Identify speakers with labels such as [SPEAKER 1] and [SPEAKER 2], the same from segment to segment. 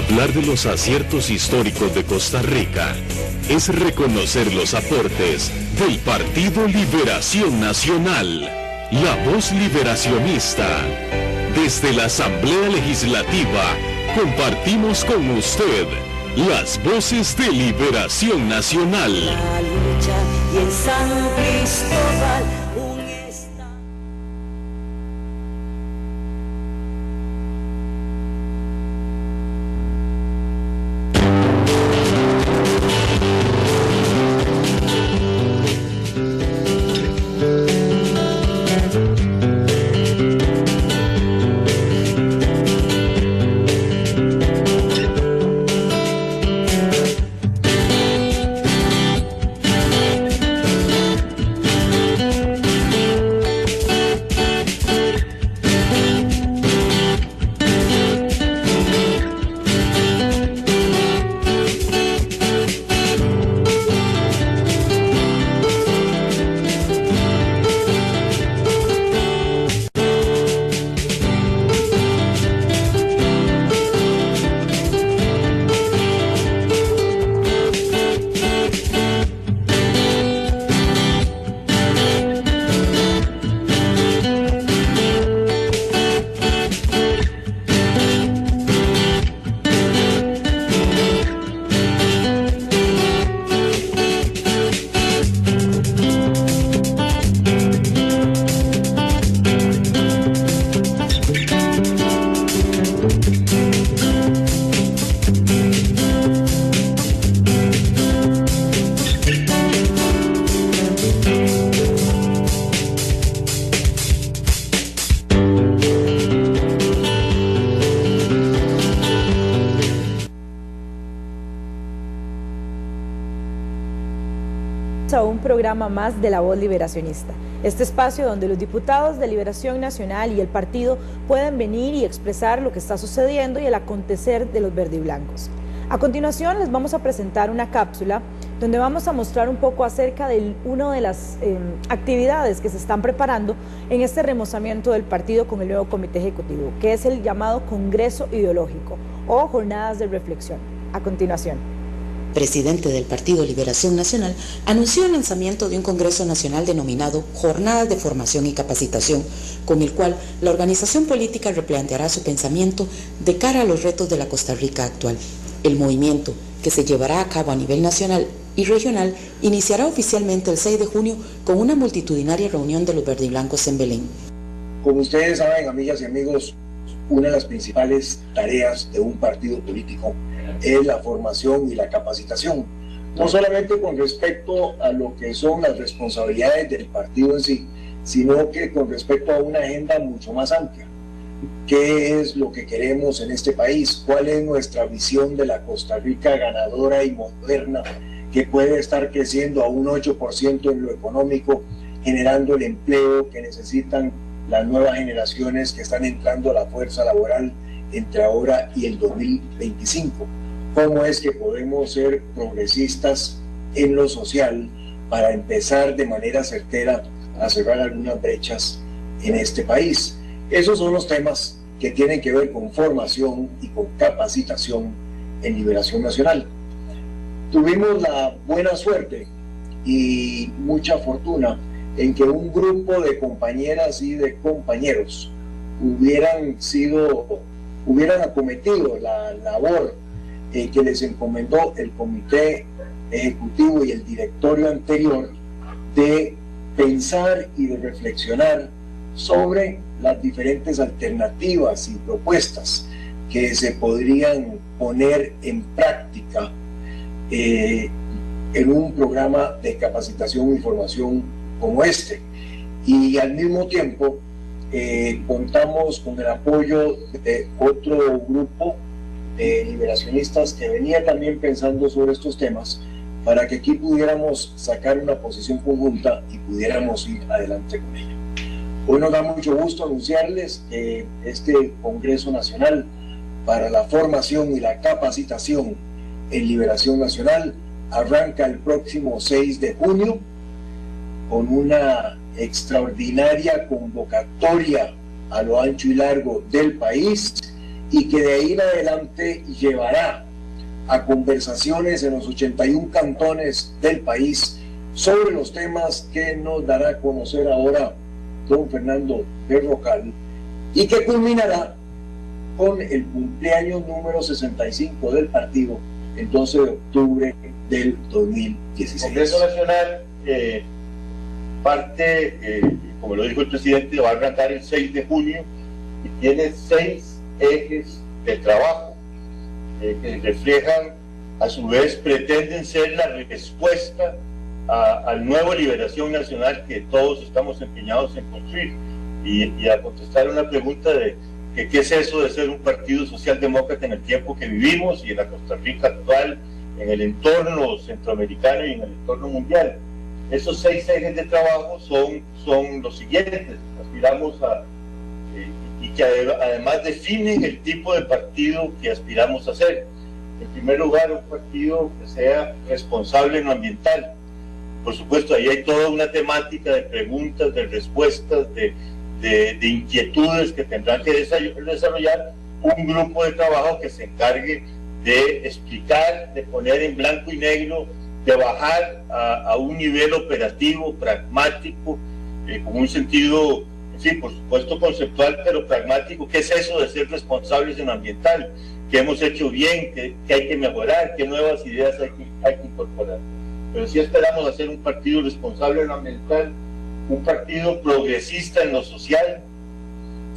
[SPEAKER 1] Hablar de los aciertos históricos de Costa Rica es reconocer los aportes del Partido Liberación Nacional, la voz liberacionista. Desde la Asamblea Legislativa compartimos con usted las voces de Liberación Nacional.
[SPEAKER 2] La lucha y en San Cristóbal.
[SPEAKER 3] A un programa más de La Voz Liberacionista, este espacio donde los diputados de Liberación Nacional y el partido pueden venir y expresar lo que está sucediendo y el acontecer de los verdiblancos. A continuación les vamos a presentar una cápsula donde vamos a mostrar un poco acerca de una de las actividades que se están preparando en este remozamiento del partido con el nuevo comité ejecutivo, que es el llamado Congreso Ideológico o Jornadas de Reflexión. A continuación.
[SPEAKER 4] Presidente del Partido Liberación Nacional, anunció el lanzamiento de un Congreso Nacional denominado Jornadas de Formación y Capacitación, con el cual la organización política replanteará su pensamiento de cara a los retos de la Costa Rica actual. El movimiento, que se llevará a cabo a nivel nacional y regional, iniciará oficialmente el 6 de junio con una multitudinaria reunión de los verdiblancos en Belén.
[SPEAKER 5] Como ustedes saben, amigas y amigos, una de las principales tareas de un partido político es la formación y la capacitación, no solamente con respecto a lo que son las responsabilidades del partido en sí, sino que con respecto a una agenda mucho más amplia. ¿Qué es lo que queremos en este país? ¿Cuál es nuestra visión de la Costa Rica ganadora y moderna que puede estar creciendo a un 8% en lo económico, generando el empleo que necesitan las nuevas generaciones que están entrando a la fuerza laboral entre ahora y el 2025? ¿Cómo es que podemos ser progresistas en lo social para empezar de manera certera a cerrar algunas brechas en este país? Esos son los temas que tienen que ver con formación y con capacitación en Liberación Nacional. Tuvimos la buena suerte y mucha fortuna en que un grupo de compañeras y de compañeros hubieran acometido la labor que les encomendó el comité ejecutivo y el directorio anterior de pensar y de reflexionar sobre las diferentes alternativas y propuestas que se podrían poner en práctica en un programa de capacitación y formación como este. Y al mismo tiempo contamos con el apoyo de otro grupo de liberacionistas que venía también pensando sobre estos temas para que aquí pudiéramos sacar una posición conjunta y pudiéramos ir adelante con ella. Hoy nos da mucho gusto anunciarles que este Congreso Nacional para la Formación y la Capacitación en Liberación Nacional arranca el próximo 6 de junio con una extraordinaria convocatoria a lo ancho y largo del país y que de ahí en adelante llevará a conversaciones en los 81 cantones del país sobre los temas que nos dará a conocer ahora don Fernando Berrocal, y que culminará con el cumpleaños número 65 del partido el 12 de octubre del 2016.
[SPEAKER 6] El Congreso Nacional como lo dijo el presidente, va a arrancar el 6 de junio y tiene 6 ejes de trabajo que reflejan, a su vez pretenden ser la respuesta al nuevo Liberación Nacional que todos estamos empeñados en construir, y a contestar una pregunta de que qué es eso de ser un partido socialdemócrata en el tiempo que vivimos y en la Costa Rica actual, en el entorno centroamericano y en el entorno mundial. Esos 6 ejes de trabajo son los siguientes. Aspiramos y que además definen el tipo de partido que aspiramos a ser. En primer lugar, un partido que sea responsable en lo ambiental. Por supuesto, ahí hay toda una temática de preguntas, de respuestas, de inquietudes que tendrán que desarrollar un grupo de trabajo que se encargue de explicar, de poner en blanco y negro, de bajar a un nivel operativo, pragmático, con un sentido, sí, por supuesto conceptual, pero pragmático. ¿Qué es eso de ser responsables en lo ambiental? ¿Qué hemos hecho bien? ¿Qué hay que mejorar? ¿Qué nuevas ideas hay que incorporar? Pero sí esperamos hacer un partido responsable en lo ambiental, un partido progresista en lo social.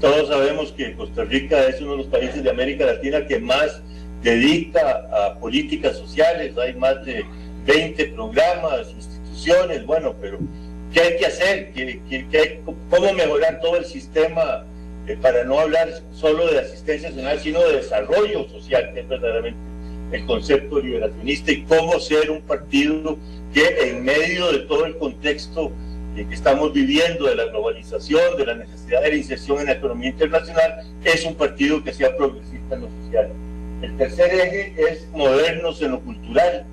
[SPEAKER 6] Todos sabemos que Costa Rica es uno de los países de América Latina que más dedica a políticas sociales. Hay más de 20 programas, instituciones, bueno, pero ¿qué hay que hacer? ¿Cómo mejorar todo el sistema para no hablar solo de asistencia nacional, sino de desarrollo social, que es verdaderamente el concepto liberacionista, y cómo ser un partido que en medio de todo el contexto que estamos viviendo, de la globalización, de la necesidad de la inserción en la economía internacional, es un partido que sea progresista en lo social. El tercer eje es modernos en lo cultural.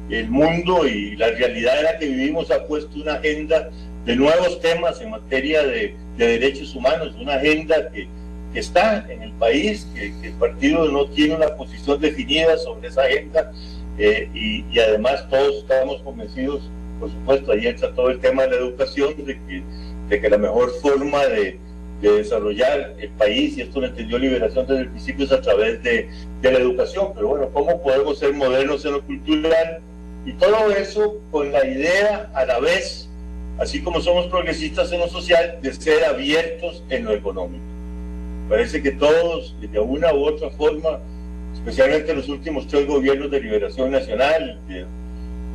[SPEAKER 6] El mundo y la realidad en la que vivimos ha puesto una agenda de nuevos temas en materia de derechos humanos, una agenda que está en el país, que el partido no tiene una posición definida sobre esa agenda, y además todos estamos convencidos, por supuesto, ahí entra todo el tema de la educación, de que la mejor forma de desarrollar el país, y esto lo entendió Liberación desde el principio, es a través de la educación. Pero bueno, ¿cómo podemos ser modernos en lo cultural? Y todo eso con la idea a la vez, así como somos progresistas en lo social, de ser abiertos en lo económico. Parece que todos, de una u otra forma, especialmente los últimos 3 gobiernos de Liberación Nacional, que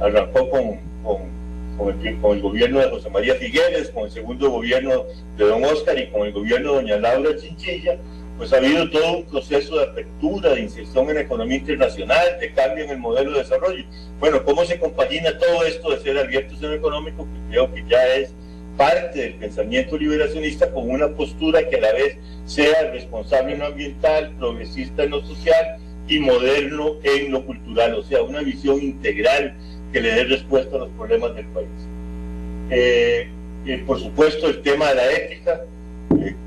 [SPEAKER 6] arrancó con el gobierno de José María Figueres, con el segundo gobierno de don Oscar y con el gobierno de doña Laura Chinchilla, pues ha habido todo un proceso de apertura, de inserción en la economía internacional, de cambio en el modelo de desarrollo. Bueno, ¿cómo se compagina todo esto de ser abiertos en lo económico? Que creo que ya es parte del pensamiento liberacionista, con una postura que a la vez sea responsable en lo ambiental, progresista en lo social y moderno en lo cultural, o sea, una visión integral que le dé respuesta a los problemas del país. Por supuesto, el tema de la ética,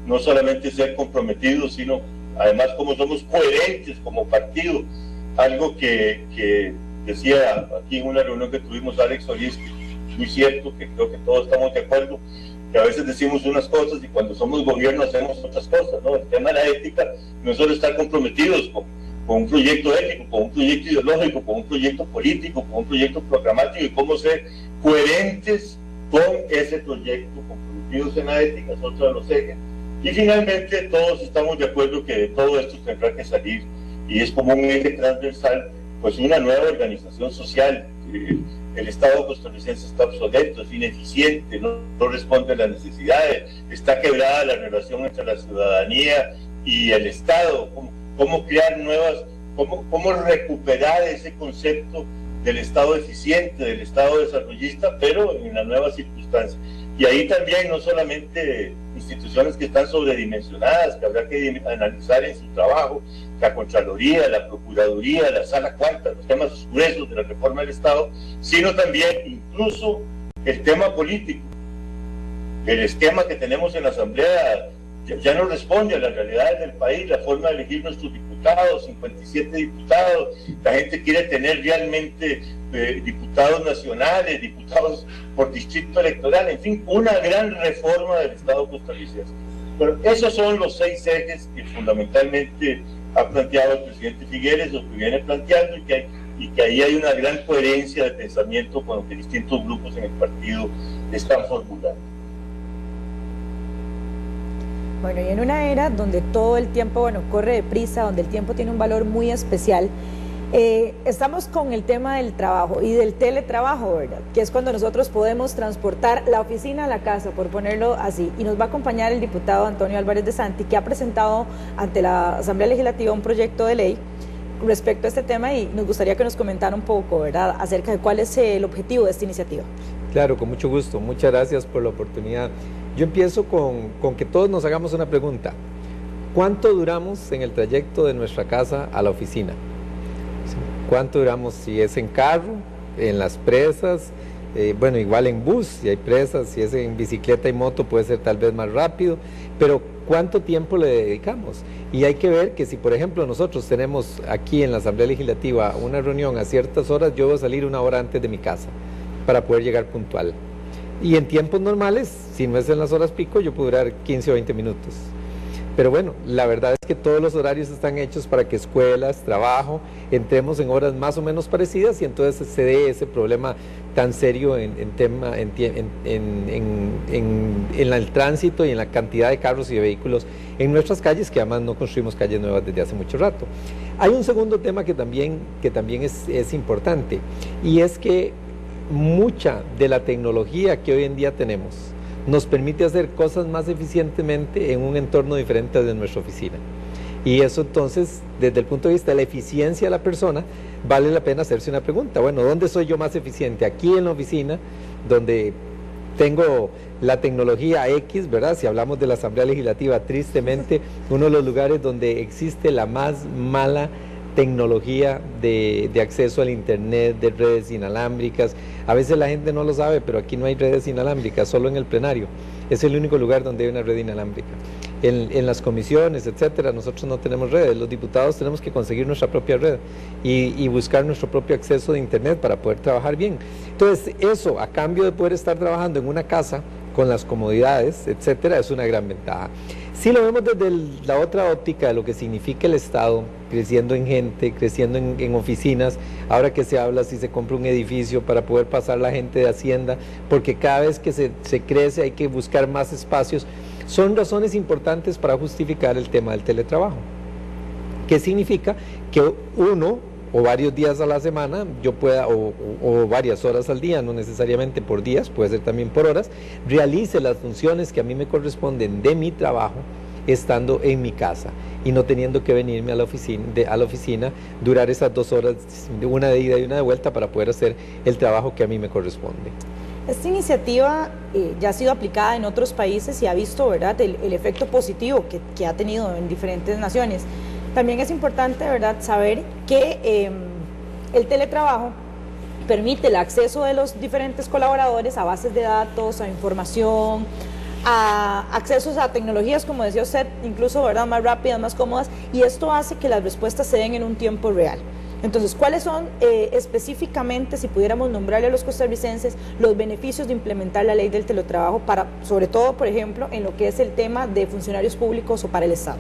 [SPEAKER 6] no solamente ser comprometidos, sino además cómo somos coherentes como partido, algo que decía aquí en una reunión que tuvimos Alex Solís, muy cierto, que creo que todos estamos de acuerdo, que a veces decimos unas cosas y cuando somos gobierno hacemos otras cosas, ¿no? El tema de la ética no es solo estar comprometidos con un proyecto ético, con un proyecto ideológico, con un proyecto político, con un proyecto programático, y cómo ser coherentes con ese proyecto, comprometidos en la ética, es otro de los ejes. Y finalmente todos estamos de acuerdo que de todo esto tendrá que salir, y es como un eje transversal, pues una nueva organización social. El Estado costarricense está obsoleto, es ineficiente, no responde a las necesidades, está quebrada la relación entre la ciudadanía y el Estado. ¿Cómo crear nuevas, cómo recuperar ese concepto del Estado eficiente, del Estado desarrollista, pero en las nuevas circunstancias? Y ahí también no solamente instituciones que están sobredimensionadas, que habrá que analizar en su trabajo, la Contraloría, la Procuraduría, la Sala Cuarta, los temas gruesos de la reforma del Estado, sino también incluso el tema político. El esquema que tenemos en la Asamblea ya no responde a las realidades del país, la forma de elegir nuestros diputados, 57 diputados, la gente quiere tener realmente diputados nacionales, diputados por distrito electoral, en fin, una gran reforma del Estado costarricense. Pero esos son los 6 ejes que fundamentalmente ha planteado el presidente Figueres, lo que viene planteando, y que ahí hay una gran coherencia de pensamiento con lo que distintos grupos en el partido están formulando.
[SPEAKER 3] Bueno, y en una era donde todo el tiempo, corre deprisa, donde el tiempo tiene un valor muy especial, estamos con el tema del trabajo y del teletrabajo, ¿verdad? Que es cuando nosotros podemos transportar la oficina a la casa, por ponerlo así. Y nos va a acompañar el diputado Antonio Álvarez de Santi, que ha presentado ante la Asamblea Legislativa un proyecto de ley respecto a este tema, y nos gustaría que nos comentara un poco, ¿verdad?, acerca de cuál es el objetivo de esta iniciativa.
[SPEAKER 7] Claro, con mucho gusto. Muchas gracias por la oportunidad. Yo empiezo con que todos nos hagamos una pregunta. ¿Cuánto duramos en el trayecto de nuestra casa a la oficina? ¿Cuánto duramos si es en carro, en las presas? Bueno, igual en bus, si hay presas, si es en bicicleta y moto puede ser tal vez más rápido, pero ¿cuánto tiempo le dedicamos? Y hay que ver que si, por ejemplo, nosotros tenemos aquí en la Asamblea Legislativa una reunión a ciertas horas, yo voy a salir 1 hora antes de mi casa para poder llegar puntual. Y en tiempos normales, si no es en las horas pico, yo puedo durar 15 o 20 minutos. Pero bueno, la verdad es que todos los horarios están hechos para que escuelas, trabajo, entremos en horas más o menos parecidas, y entonces se dé ese problema tan serio en el tránsito y en la cantidad de carros y de vehículos en nuestras calles, que además no construimos calles nuevas desde hace mucho rato. Hay un segundo tema que también es importante, y es que mucha de la tecnología que hoy en día tenemos nos permite hacer cosas más eficientemente en un entorno diferente de nuestra oficina. Y eso entonces, desde el punto de vista de la eficiencia de la persona, vale la pena hacerse una pregunta. Bueno, ¿dónde soy yo más eficiente? Aquí en la oficina, donde tengo la tecnología X, ¿verdad? Si hablamos de la Asamblea Legislativa, tristemente, uno de los lugares donde existe la más mala tecnología de acceso al internet, de redes inalámbricas. A veces la gente no lo sabe, pero aquí no hay redes inalámbricas, solo en el plenario. Es el único lugar donde hay una red inalámbrica. En las comisiones, etcétera, nosotros no tenemos redes. Los diputados tenemos que conseguir nuestra propia red y buscar nuestro propio acceso de internet para poder trabajar bien. Entonces, eso, a cambio de poder estar trabajando en una casa con las comodidades, etcétera, es una gran ventaja. Si lo vemos desde la otra óptica de lo que significa el Estado, creciendo en gente, creciendo en oficinas, ahora que se habla si se compra un edificio para poder pasar la gente de Hacienda, porque cada vez que se crece hay que buscar más espacios, son razones importantes para justificar el tema del teletrabajo. ¿Qué significa? Que uno o varios días a la semana yo pueda, o varias horas al día, no necesariamente por días, puede ser también por horas, realice las funciones que a mí me corresponden de mi trabajo estando en mi casa y no teniendo que venirme a la oficina, durar esas 2 horas, una de ida y una de vuelta, para poder hacer el trabajo que a mí me corresponde.
[SPEAKER 3] Esta iniciativa ya ha sido aplicada en otros países y ha visto, ¿verdad?, el efecto positivo que ha tenido en diferentes naciones. También es importante, ¿verdad?, saber que el teletrabajo permite el acceso de los diferentes colaboradores a bases de datos, a información, a accesos a tecnologías, como decía usted, incluso, ¿verdad?, más rápidas, más cómodas, y esto hace que las respuestas se den en un tiempo real. Entonces, ¿cuáles son específicamente, si pudiéramos nombrarle a los costarricenses, los beneficios de implementar la ley del teletrabajo para, sobre todo, por ejemplo, en lo que es el tema de funcionarios públicos o para el Estado?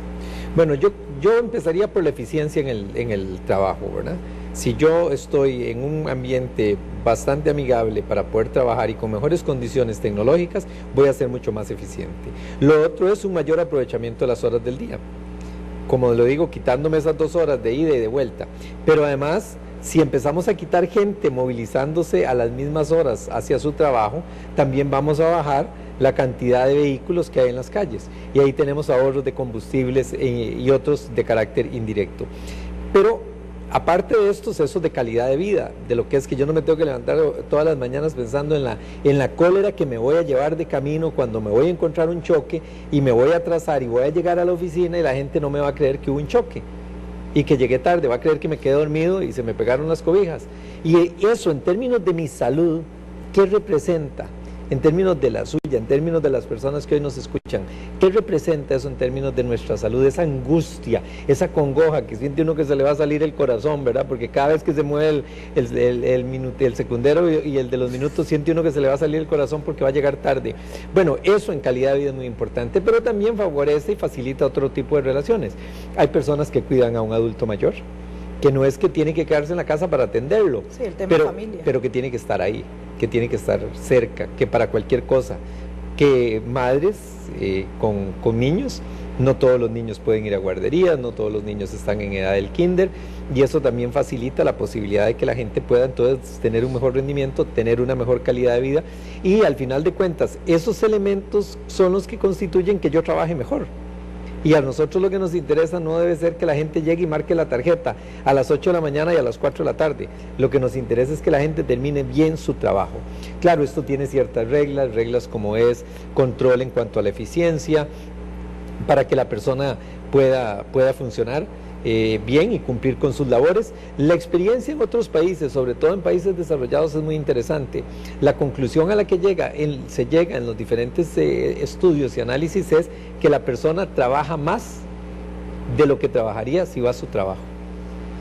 [SPEAKER 7] Bueno, yo empezaría por la eficiencia en el trabajo, ¿verdad? Si yo estoy en un ambiente bastante amigable para poder trabajar y con mejores condiciones tecnológicas, voy a ser mucho más eficiente. Lo otro es un mayor aprovechamiento de las horas del día. Como lo digo, quitándome esas 2 horas de ida y de vuelta. Pero además, si empezamos a quitar gente movilizándose a las mismas horas hacia su trabajo, también vamos a bajar la cantidad de vehículos que hay en las calles. Y ahí tenemos ahorros de combustibles y otros de carácter indirecto. Pero aparte de estos, eso de calidad de vida, de lo que es que yo no me tengo que levantar todas las mañanas pensando en la cólera que me voy a llevar de camino cuando me voy a encontrar un choque y me voy a atrasar y voy a llegar a la oficina y la gente no me va a creer que hubo un choque y que llegué tarde, va a creer que me quedé dormido y se me pegaron las cobijas. Y eso, en términos de mi salud, ¿qué representa? en términos de la suya, en términos de las personas que hoy nos escuchan, ¿qué representa eso en términos de nuestra salud? Esa angustia, esa congoja que siente uno que se le va a salir el corazón, ¿verdad? Porque cada vez que se mueve el secundero y el de los minutos, siente uno que se le va a salir el corazón porque va a llegar tarde. Bueno, eso en calidad de vida es muy importante, pero también favorece y facilita otro tipo de relaciones. Hay personas que cuidan a un adulto mayor, que no es que tiene que quedarse en la casa para atenderlo,
[SPEAKER 3] sí, el tema familia,
[SPEAKER 7] pero que tiene que estar ahí, que tiene que estar cerca, que para cualquier cosa, que madres con niños, no todos los niños pueden ir a guarderías, no todos los niños están en edad del kinder, y eso también facilita la posibilidad de que la gente pueda entonces tener un mejor rendimiento, tener una mejor calidad de vida, y al final de cuentas, esos elementos son los que constituyen que yo trabaje mejor. Y a nosotros lo que nos interesa no debe ser que la gente llegue y marque la tarjeta a las 8 de la mañana y a las 4 de la tarde. Lo que nos interesa es que la gente termine bien su trabajo. Claro, esto tiene ciertas reglas como es control en cuanto a la eficiencia, para que la persona pueda funcionar bien y cumplir con sus labores. La experiencia en otros países, sobre todo en países desarrollados, es muy interesante. La conclusión a la que se llega en los diferentes estudios y análisis es que la persona trabaja más de lo que trabajaría si va a su trabajo.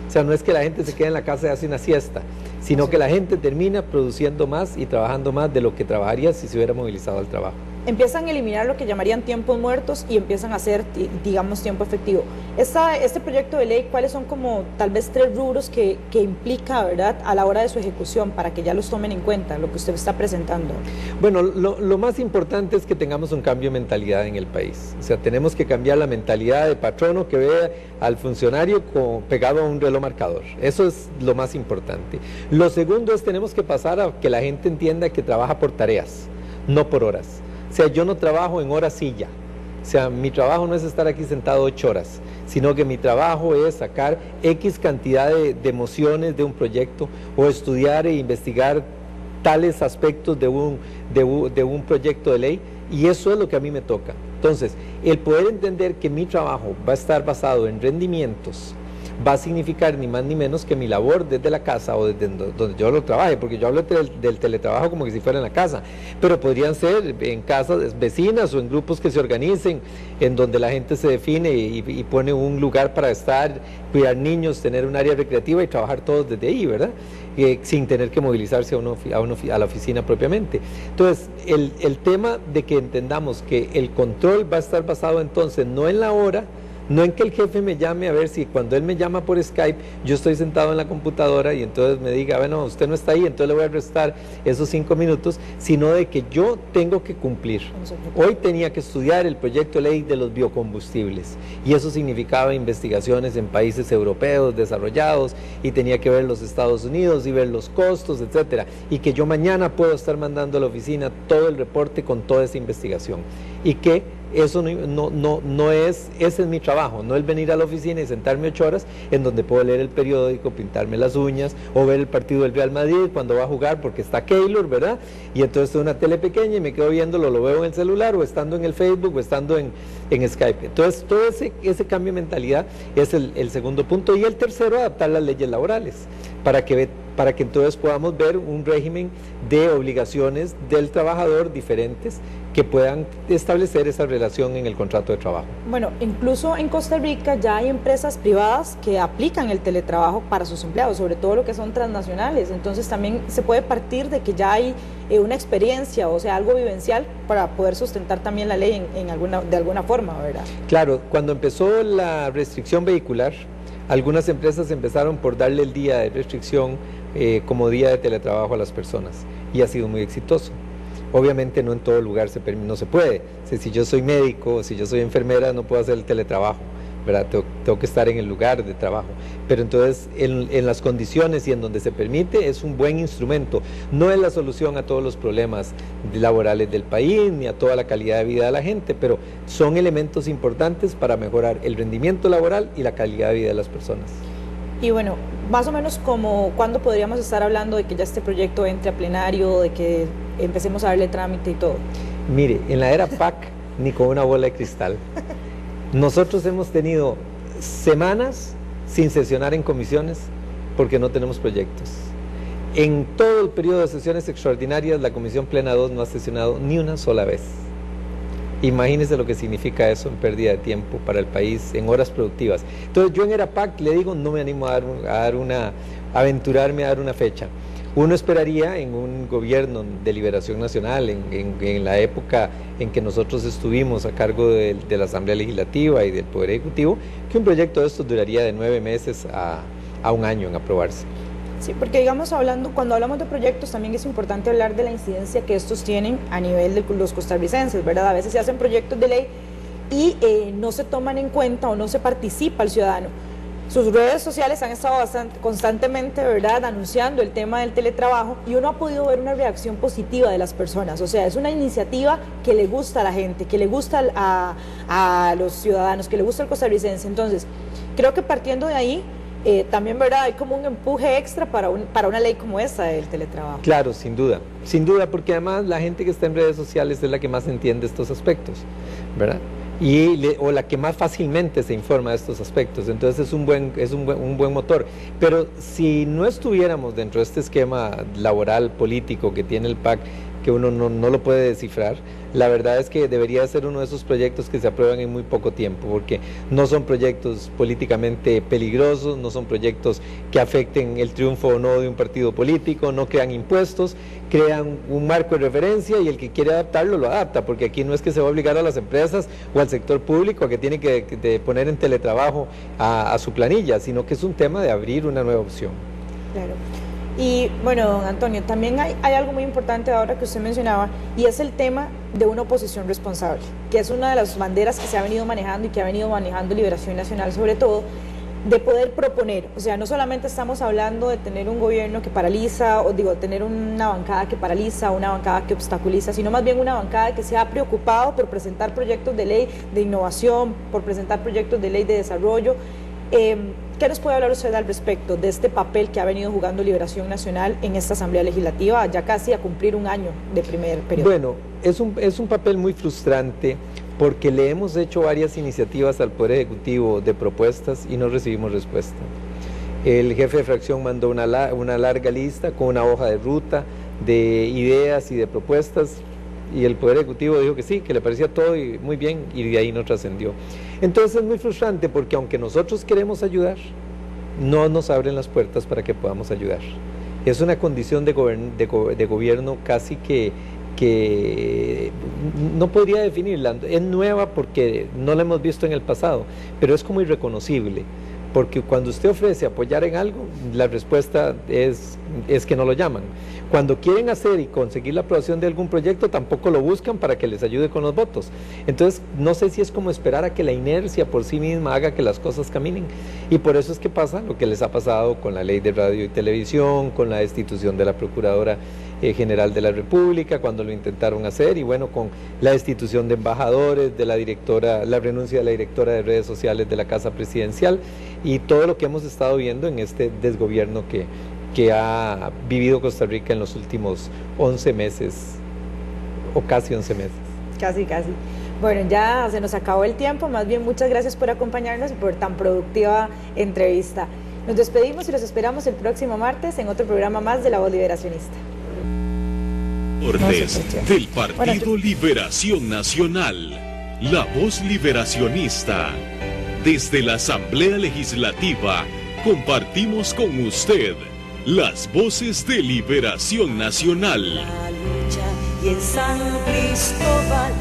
[SPEAKER 7] O sea, no es que la gente se quede en la casa y hace una siesta, sino que la gente termina produciendo más y trabajando más de lo que trabajaría si se hubiera movilizado al trabajo.
[SPEAKER 3] Empiezan a eliminar lo que llamarían tiempos muertos y empiezan a hacer, digamos, tiempo efectivo. Este proyecto de ley, ¿cuáles son como tal vez 3 rubros que implica, ¿verdad?, a la hora de su ejecución, para que ya los tomen en cuenta, lo que usted está presentando?
[SPEAKER 7] Bueno, lo más importante es que tengamos un cambio de mentalidad en el país. O sea, tenemos que cambiar la mentalidad de patrono que ve al funcionario pegado a un reloj marcador. Eso es lo más importante. Lo segundo es tenemos que pasar a que la gente entienda que trabaja por tareas, no por horas. O sea, yo no trabajo en horas silla. O sea, mi trabajo no es estar aquí sentado 8 horas, sino que mi trabajo es sacar X cantidad de emociones de un proyecto, o estudiar e investigar tales aspectos de un proyecto de ley, y eso es lo que a mí me toca. Entonces, el poder entender que mi trabajo va a estar basado en rendimientos, va a significar ni más ni menos que mi labor desde la casa o desde donde yo lo trabaje, porque yo hablo del teletrabajo como que si fuera en la casa, pero podrían ser en casas vecinas o en grupos que se organicen, en donde la gente se define y pone un lugar para estar, cuidar niños, tener un área recreativa y trabajar todos desde ahí, ¿verdad? Sin tener que movilizarse a la oficina propiamente. Entonces, el tema de que entendamos que el control va a estar basado entonces no en la hora, no en que el jefe me llame a ver si cuando él me llama por Skype, yo estoy sentado en la computadora y entonces me diga, bueno, usted no está ahí, entonces le voy a restar esos 5 minutos, sino de que yo tengo que cumplir. Hoy tenía que estudiar el proyecto de ley de los biocombustibles, y eso significaba investigaciones en países europeos desarrollados, y tenía que ver los Estados Unidos y ver los costos, etcétera, y que yo mañana puedo estar mandando a la oficina todo el reporte con toda esa investigación, y que eso ese es mi trabajo, no el venir a la oficina y sentarme 8 horas en donde puedo leer el periódico, pintarme las uñas o ver el partido del Real Madrid cuando va a jugar porque está Keylor, ¿verdad? Y entonces tengo una tele pequeña y me quedo viéndolo, lo veo en el celular o estando en el Facebook o estando en Skype. Entonces todo ese cambio de mentalidad es el segundo punto. Y el tercero, adaptar las leyes laborales para que entonces podamos ver un régimen de obligaciones del trabajador diferentes que puedan establecer esa relación en el contrato de trabajo.
[SPEAKER 3] Bueno, incluso en Costa Rica ya hay empresas privadas que aplican el teletrabajo para sus empleados, sobre todo lo que son transnacionales. Entonces también se puede partir de que ya hay una experiencia, o sea, algo vivencial para poder sustentar también la ley de alguna forma, ¿verdad?
[SPEAKER 7] Claro, cuando empezó la restricción vehicular, algunas empresas empezaron por darle el día de restricción como día de teletrabajo a las personas, y ha sido muy exitoso. Obviamente no en todo lugar no se puede. Si yo soy médico, si yo soy enfermera, no puedo hacer el teletrabajo, ¿verdad? Tengo que estar en el lugar de trabajo. Pero entonces, en las condiciones y en donde se permite, es un buen instrumento. No es la solución a todos los problemas laborales del país, ni a toda la calidad de vida de la gente, pero son elementos importantes para mejorar el rendimiento laboral y la calidad de vida de las personas.
[SPEAKER 3] Y bueno, más o menos ¿cuándo podríamos estar hablando de que ya este proyecto entre a plenario, de que empecemos a darle trámite y todo?
[SPEAKER 7] Mire, en la era PAC, ni con una bola de cristal. Nosotros hemos tenido semanas sin sesionar en comisiones porque no tenemos proyectos. En todo el periodo de sesiones extraordinarias, la Comisión Plena 2 no ha sesionado ni una sola vez. Imagínense lo que significa eso en pérdida de tiempo para el país, en horas productivas. Entonces yo en ERAPAC le digo, no me animo a aventurarme a dar una fecha. Uno esperaría en un gobierno de liberación nacional, en la época en que nosotros estuvimos a cargo de la Asamblea Legislativa y del Poder Ejecutivo, que un proyecto de estos duraría de 9 meses a un año en aprobarse.
[SPEAKER 3] Sí, porque digamos, cuando hablamos de proyectos también es importante hablar de la incidencia que estos tienen a nivel de los costarricenses, ¿verdad? A veces se hacen proyectos de ley y no se toman en cuenta o no se participa al ciudadano. Sus redes sociales han estado constantemente, ¿verdad?, anunciando el tema del teletrabajo y uno ha podido ver una reacción positiva de las personas. O sea, es una iniciativa que le gusta a la gente, que le gusta a los ciudadanos, que le gusta al costarricense. Entonces, creo que partiendo de ahí, también, ¿verdad?, hay como un empuje extra para una ley como esta del teletrabajo.
[SPEAKER 7] Claro, sin duda, porque además la gente que está en redes sociales es la que más entiende estos aspectos, ¿verdad? O la que más fácilmente se informa de estos aspectos. Entonces es un buen motor. Pero si no estuviéramos dentro de este esquema laboral, político que tiene el PAC, que uno no lo puede descifrar, la verdad es que debería ser uno de esos proyectos que se aprueban en muy poco tiempo, porque no son proyectos políticamente peligrosos, no son proyectos que afecten el triunfo o no de un partido político, no crean impuestos, crean un marco de referencia y el que quiere adaptarlo lo adapta, porque aquí no es que se va a obligar a las empresas o al sector público a que tiene que poner en teletrabajo a su planilla, sino que es un tema de abrir una nueva opción.
[SPEAKER 3] Claro. Y bueno, don Antonio, también hay algo muy importante ahora que usted mencionaba, y es el tema de una oposición responsable, que es una de las banderas que se ha venido manejando y que ha venido manejando Liberación Nacional, sobre todo, de poder proponer. O sea, no solamente estamos hablando de tener un gobierno que paraliza, tener una bancada que paraliza, una bancada que obstaculiza, sino más bien una bancada que se ha preocupado por presentar proyectos de ley de innovación, por presentar proyectos de ley de desarrollo. ¿Qué nos puede hablar usted al respecto de este papel que ha venido jugando Liberación Nacional en esta Asamblea Legislativa, ya casi a cumplir un año de primer periodo?
[SPEAKER 7] Bueno, es un papel muy frustrante porque le hemos hecho varias iniciativas al Poder Ejecutivo de propuestas y no recibimos respuesta. El jefe de fracción mandó una larga lista con una hoja de ruta de ideas y de propuestas, y el Poder Ejecutivo dijo que sí, que le parecía todo y muy bien, y de ahí no trascendió. Entonces es muy frustrante porque aunque nosotros queremos ayudar, no nos abren las puertas para que podamos ayudar. Es una condición de gobierno casi que no podría definirla. Es nueva porque no la hemos visto en el pasado, pero es como irreconocible. Porque cuando usted ofrece apoyar en algo, la respuesta es que no lo llaman. Cuando quieren hacer y conseguir la aprobación de algún proyecto, tampoco lo buscan para que les ayude con los votos. Entonces, no sé si es como esperar a que la inercia por sí misma haga que las cosas caminen. Y por eso es que pasa lo que les ha pasado con la ley de radio y televisión, con la destitución de la Procuradora General de la República, cuando lo intentaron hacer, y bueno, con la destitución de embajadores, de la renuncia de la directora de redes sociales de la Casa Presidencial, y todo lo que hemos estado viendo en este desgobierno que ha vivido Costa Rica en los últimos 11 meses, o casi 11 meses.
[SPEAKER 3] Casi. Bueno, ya se nos acabó el tiempo, más bien muchas gracias por acompañarnos y por tan productiva entrevista. Nos despedimos y los esperamos el próximo martes en otro programa más de La Voz Liberacionista.
[SPEAKER 1] Del Partido Liberación Nacional, La Voz Liberacionista. Desde la Asamblea Legislativa compartimos con usted las voces de Liberación Nacional.
[SPEAKER 2] La lucha y en San Cristóbal